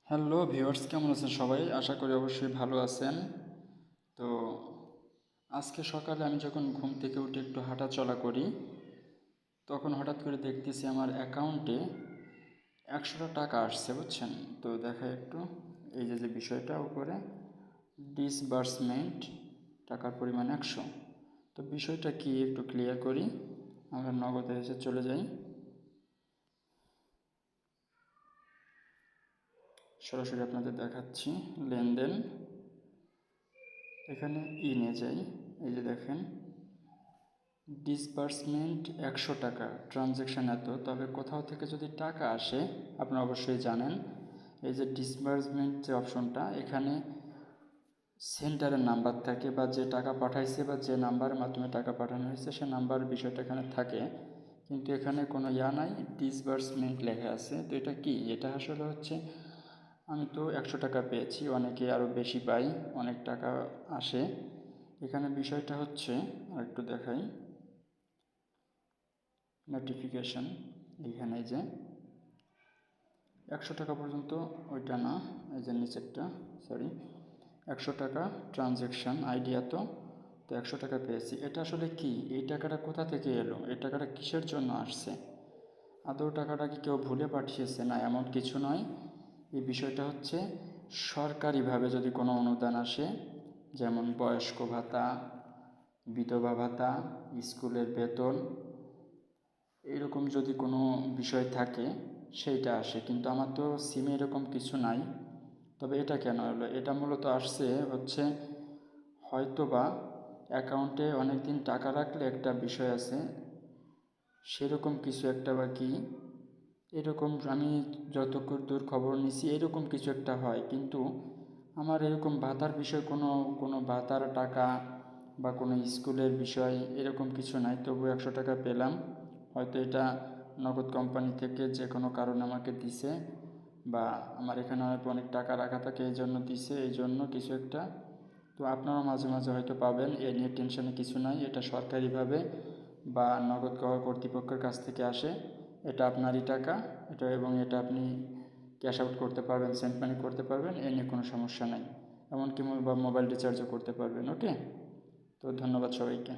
Hello viewers, কেমন আছেন সবাই? আশা করি অবশ্যই ভালো আছেন। তো আজকে সকালে আমি যখন ঘুম থেকে উঠে একটু হাঁটাচলা করি, তখন হঠাৎ করে দেখতেছি আমার অ্যাকাউন্টে 100টা টাকা আসছে, বুঝছেন? তো দেখা একটু এই যে বিষয়টা উপরে ডিসবার্সমেন্ট, টাকার পরিমাণ 100। তো বিষয়টা কি একটু ক্লিয়ার করি। আমরা নগদে এসে চলে যাই, সরাসরি আপনাদের দেখাচ্ছি লেনদেন। এখানে নিয়ে যাই, এই যে দেখেন ডিসবার্সমেন্ট 100 টাকা, ট্রানজ্যাকশান এত। তবে কোথাও থেকে যদি টাকা আসে আপনারা অবশ্যই জানেন, এই যে ডিসবার্সমেন্ট যে অপশনটা, এখানে সেন্টারের নাম্বার থাকে বা যে টাকা পাঠাইছে বা যে নাম্বারের মাধ্যমে টাকা পাঠানো হয়েছে সে নাম্বারের বিষয়টা এখানে থাকে, কিন্তু এখানে কোনো নাই, ডিসবার্সমেন্ট লেখা আছে। তো এটা কি? এটা আসলে হচ্ছে, আমি তো 100 টাকা পেয়েছি, অনেকে আরও বেশি পাই, অনেক টাকা আসে। এখানে বিষয়টা হচ্ছে, আর একটু দেখাই, নোটিফিকেশান এখানে যে 100 টাকা পর্যন্ত, ওইটা না, এই যে নিচেরটা, সরি, 100 টাকা ট্রানজ্যাকশান আইডি এত। তো 100 টাকা পেয়েছি। এটা আসলে কি? এই টাকাটা কোথা থেকে এলো? এই টাকাটা কিসের জন্য আসছে? আদৌ টাকাটা কি কেউ ভুলে পাঠিয়েছে? না, এমন কিছু নয়। এই বিষয়টা হচ্ছে সরকারিভাবে যদি কোনো অনুদান আসে, যেমন বয়স্ক ভাতা, বিধবা ভাতা, স্কুলের বেতন, এরকম যদি কোনো বিষয় থাকে সেইটা আসে। কিন্তু আমার তো সিমে এরকম কিছু নাই। তবে এটা কেন হলো? এটা মূলত আসছে হচ্ছে, হয়তোবা অ্যাকাউন্টে অনেক দিন টাকা রাখলে একটা বিষয় আছে, সেরকম কিছু একটা বা কি, এরকম আমি যতদূর খবর নিছি এরকম কিছু একটা হয়। কিন্তু আমার এরকম ভাতার বিষয় কোনো ভাতার টাকা বা কোনো স্কুলের বিষয় এরকম কিছু নাই। তবু 100 টাকা পেলাম। হয়তো এটা নগদ কোম্পানি থেকে যে কোনো কারণে আমাকে দিছে, বা আমার এখানে হয়তো অনেক টাকা রাখা থাকে এই জন্য দিছে, এই জন্য কিছু একটা। তো আপনারাও মাঝে মাঝে হয়তো পাবেন, এ নিয়ে টেনশনে কিছু নাই। এটা সরকারিভাবে বা নগদ কর্তৃপক্ষের কাছ থেকে আসে। এটা আপনারই টাকা, এটা, এবং এটা আপনি ক্যাশ আউট করতে পারবেন, সেন্ট মানি করতে পারবেন, এ নিয়ে কোনো সমস্যা নাই। এমনকি মোবাইল রিচার্জও করতে পারবেন। ওকে, তো ধন্যবাদ সবাইকে।